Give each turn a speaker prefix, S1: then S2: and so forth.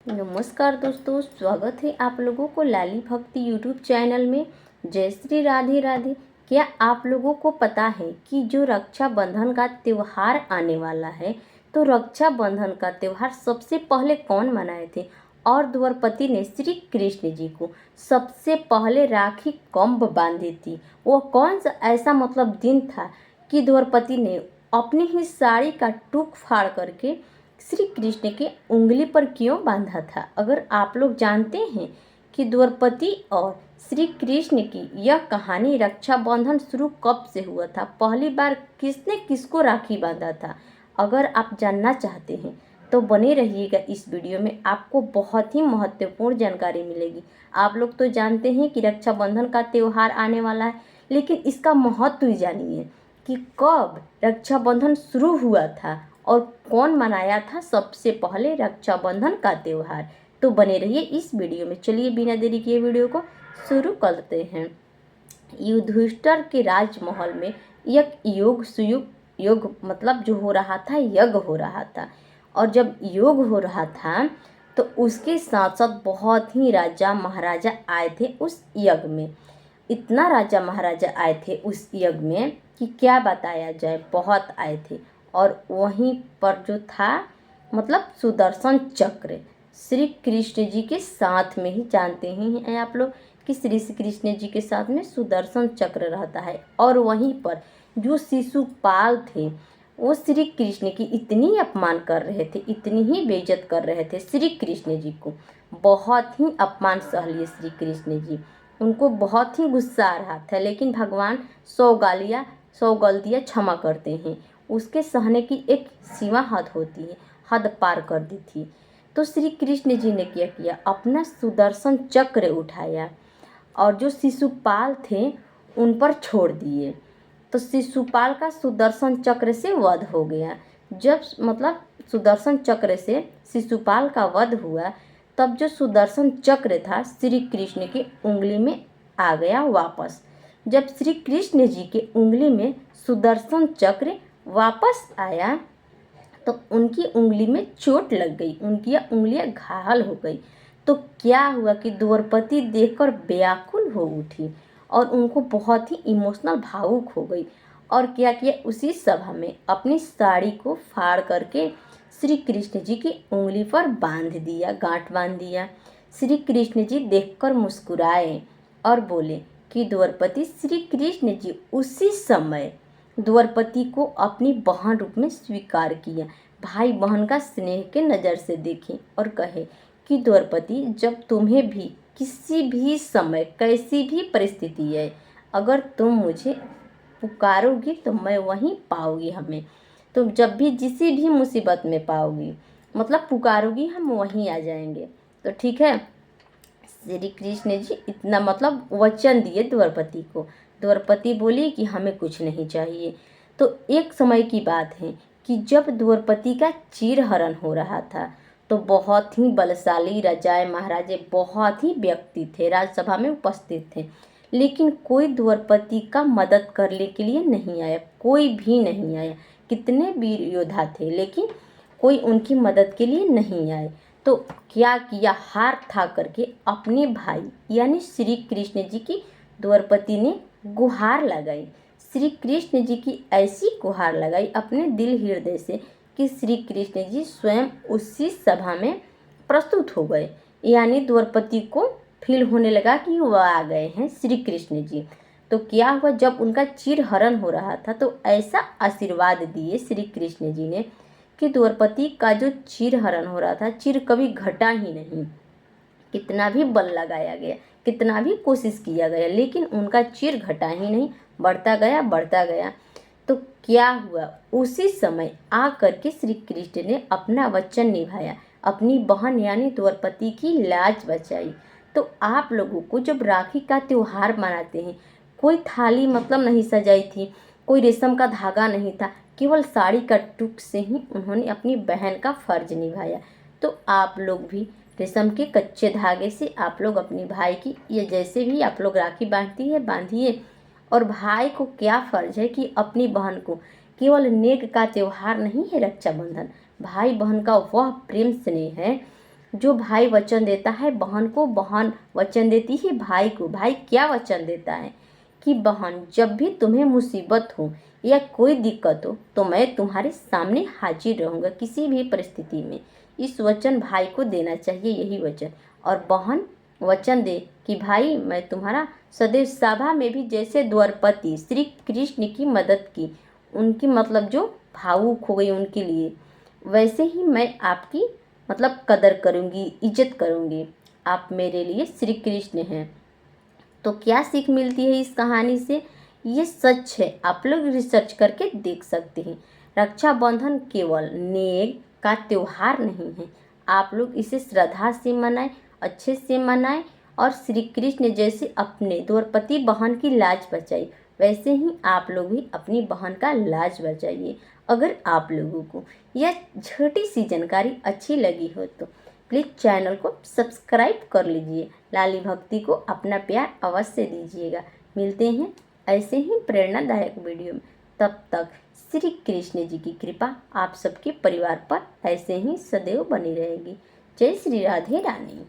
S1: नमस्कार दोस्तों, स्वागत है आप लोगों को लाली भक्ति यूट्यूब चैनल में। जय श्री राधे राधे। क्या आप लोगों को पता है कि जो रक्षाबंधन का त्यौहार आने वाला है, तो रक्षाबंधन का त्यौहार सबसे पहले कौन मनाए थे? और द्रौपदी ने श्री कृष्ण जी को सबसे पहले राखी कब बांधी थी? वो कौन सा ऐसा दिन था कि द्रौपदी ने अपनी ही साड़ी का टूक फाड़ करके श्री कृष्ण के उंगली पर क्यों बांधा था? अगर आप लोग जानते हैं कि द्रौपदी और श्री कृष्ण की यह कहानी रक्षाबंधन शुरू कब से हुआ था, पहली बार किसने किसको राखी बांधा था, अगर आप जानना चाहते हैं तो बने रहिएगा इस वीडियो में। आपको बहुत ही महत्वपूर्ण जानकारी मिलेगी। आप लोग तो जानते हैं कि रक्षाबंधन का त्यौहार आने वाला है, लेकिन इसका महत्व ही जानिए कि कब रक्षाबंधन शुरू हुआ था और कौन मनाया था सबसे पहले रक्षाबंधन का त्यौहार। तो बने रहिए इस वीडियो में। चलिए बिना देरी किए वीडियो को शुरू करते हैं। युधिष्ठिर के राजमहल में एक योग सुयोग योग जो हो रहा था, यज्ञ हो रहा था। और जब योग हो रहा था तो उसके साथ साथ बहुत ही राजा महाराजा आए थे उस यज्ञ में। इतना राजा महाराजा आए थे उस यज्ञ में कि क्या बताया जाए, बहुत आए थे। और वहीं पर जो था सुदर्शन चक्र श्री कृष्ण जी के साथ में ही, जानते ही हैं आप लोग कि श्री कृष्ण जी के साथ में सुदर्शन चक्र रहता है। और वहीं पर जो शिशुपाल थे वो श्री कृष्ण की इतनी अपमान कर रहे थे, इतनी ही बेइज्जत कर रहे थे श्री कृष्ण जी को। बहुत ही अपमान सह लिए श्री कृष्ण जी, उनको बहुत ही गुस्सा आ रहा था। लेकिन भगवान 100 गलतियाँ क्षमा करते हैं, उसके सहने की एक सीमा हद होती है, हद पार कर दी थी। तो श्री कृष्ण जी ने क्या किया, अपना सुदर्शन चक्र उठाया और जो शिशुपाल थे उन पर छोड़ दिए। तो शिशुपाल का सुदर्शन चक्र से वध हो गया। जब सुदर्शन चक्र से शिशुपाल का वध हुआ, तब जो सुदर्शन चक्र था श्री कृष्ण की उंगली में आ गया वापस। जब श्री कृष्ण जी के उंगली में सुदर्शन चक्र वापस आया तो उनकी उंगली में चोट लग गई, उनकी उंगलियां घायल हो गई। तो क्या हुआ कि द्रौपदी देखकर व्याकुल हो उठी और उनको बहुत ही इमोशनल भावुक हो गई। और क्या किया, उसी सभा में अपनी साड़ी को फाड़ करके श्री कृष्ण जी की उंगली पर बांध दिया, गांठ बांध दिया। श्री कृष्ण जी देखकर मुस्कुराए और बोले कि द्रौपदी, श्री कृष्ण जी उसी समय द्रौपदी को अपनी बहन रूप में स्वीकार किया, भाई बहन का स्नेह के नज़र से देखें और कहे कि द्रौपदी, जब तुम्हें भी किसी भी समय कैसी भी परिस्थिति है, अगर तुम मुझे पुकारोगी तो मैं वहीं पाओगी हमें। तुम जब भी जिसी भी मुसीबत में पाओगी, पुकारोगी, हम वहीं आ जाएंगे। तो ठीक है, श्री कृष्ण जी इतना वचन दिए द्रौपदी को। द्रौपदी बोली कि हमें कुछ नहीं चाहिए। तो एक समय की बात है कि जब द्रौपदी का चीरहरण हो रहा था, तो बहुत ही बलशाली राजाए महाराजे, बहुत ही व्यक्ति थे, राजसभा में उपस्थित थे, लेकिन कोई द्रौपदी का मदद करने के लिए नहीं आया, कोई भी नहीं आया। कितने वीर योद्धा थे, लेकिन कोई उनकी मदद के लिए नहीं आए। तो क्या किया, हार था करके अपने भाई यानी श्री कृष्ण जी की द्रौपदी ने गुहार लगाई। श्री कृष्ण जी की ऐसी गुहार लगाई अपने दिल हृदय से कि श्री कृष्ण जी स्वयं उसी सभा में प्रस्तुत हो गए। यानी द्रौपदी को फील होने लगा कि वह आ गए हैं श्री कृष्ण जी। तो क्या हुआ, जब उनका चीरहरण हो रहा था तो ऐसा आशीर्वाद दिए श्री कृष्ण जी ने कि द्रौपदी का जो चीरहरण हो रहा था, चीर कभी घटा ही नहीं। कितना भी बल लगाया गया, कितना भी कोशिश किया गया, लेकिन उनका चीर घटा ही नहीं, बढ़ता गया बढ़ता गया। तो क्या हुआ, उसी समय आ करके श्री कृष्ण ने अपना वचन निभाया, अपनी बहन यानी द्रौपदी की लाज बचाई। तो आप लोगों को जब राखी का त्यौहार मनाते हैं, कोई थाली नहीं सजाई थी, कोई रेशम का धागा नहीं था, केवल साड़ी का टुक से ही उन्होंने अपनी बहन का फर्ज निभाया। तो आप लोग भी रेशम के कच्चे धागे से आप लोग अपनी भाई की, या जैसे भी आप लोग राखी बांधती है बांधिए। और भाई को क्या फ़र्ज है कि अपनी बहन को, केवल नेक का त्यौहार नहीं है रक्षाबंधन, भाई बहन का वह प्रेम स्नेह है जो भाई वचन देता है बहन को, बहन वचन देती है भाई को। भाई क्या वचन देता है कि बहन जब भी तुम्हें मुसीबत हो या कोई दिक्कत हो तो मैं तुम्हारे सामने हाजिर रहूँगा किसी भी परिस्थिति में। इस वचन भाई को देना चाहिए, यही वचन। और बहन वचन दे कि भाई मैं तुम्हारा सदैव सभा में भी जैसे द्वारपति श्री कृष्ण की मदद की, उनकी मतलब जो भावुक हो गई उनके लिए, वैसे ही मैं आपकी मतलब कदर करूँगी, इज्जत करूँगी। आप मेरे लिए श्री कृष्ण हैं। तो क्या सीख मिलती है इस कहानी से? ये सच है, आप लोग रिसर्च करके देख सकते हैं। रक्षाबंधन केवल नेक का त्योहार नहीं है, आप लोग इसे श्रद्धा से मनाएं, अच्छे से मनाएं और श्री कृष्ण जैसे अपने द्रौपदी बहन की लाज बचाइए, वैसे ही आप लोग भी अपनी बहन का लाज बचाइए। अगर आप लोगों को यह छोटी सी जानकारी अच्छी लगी हो तो प्लीज़ चैनल को सब्सक्राइब कर लीजिए। लाली भक्ति को अपना प्यार अवश्य दीजिएगा। मिलते हैं ऐसे ही प्रेरणादायक वीडियो में। तब तक श्री कृष्ण जी की कृपा आप सबके परिवार पर ऐसे ही सदैव बनी रहेगी। जय श्री राधे रानी।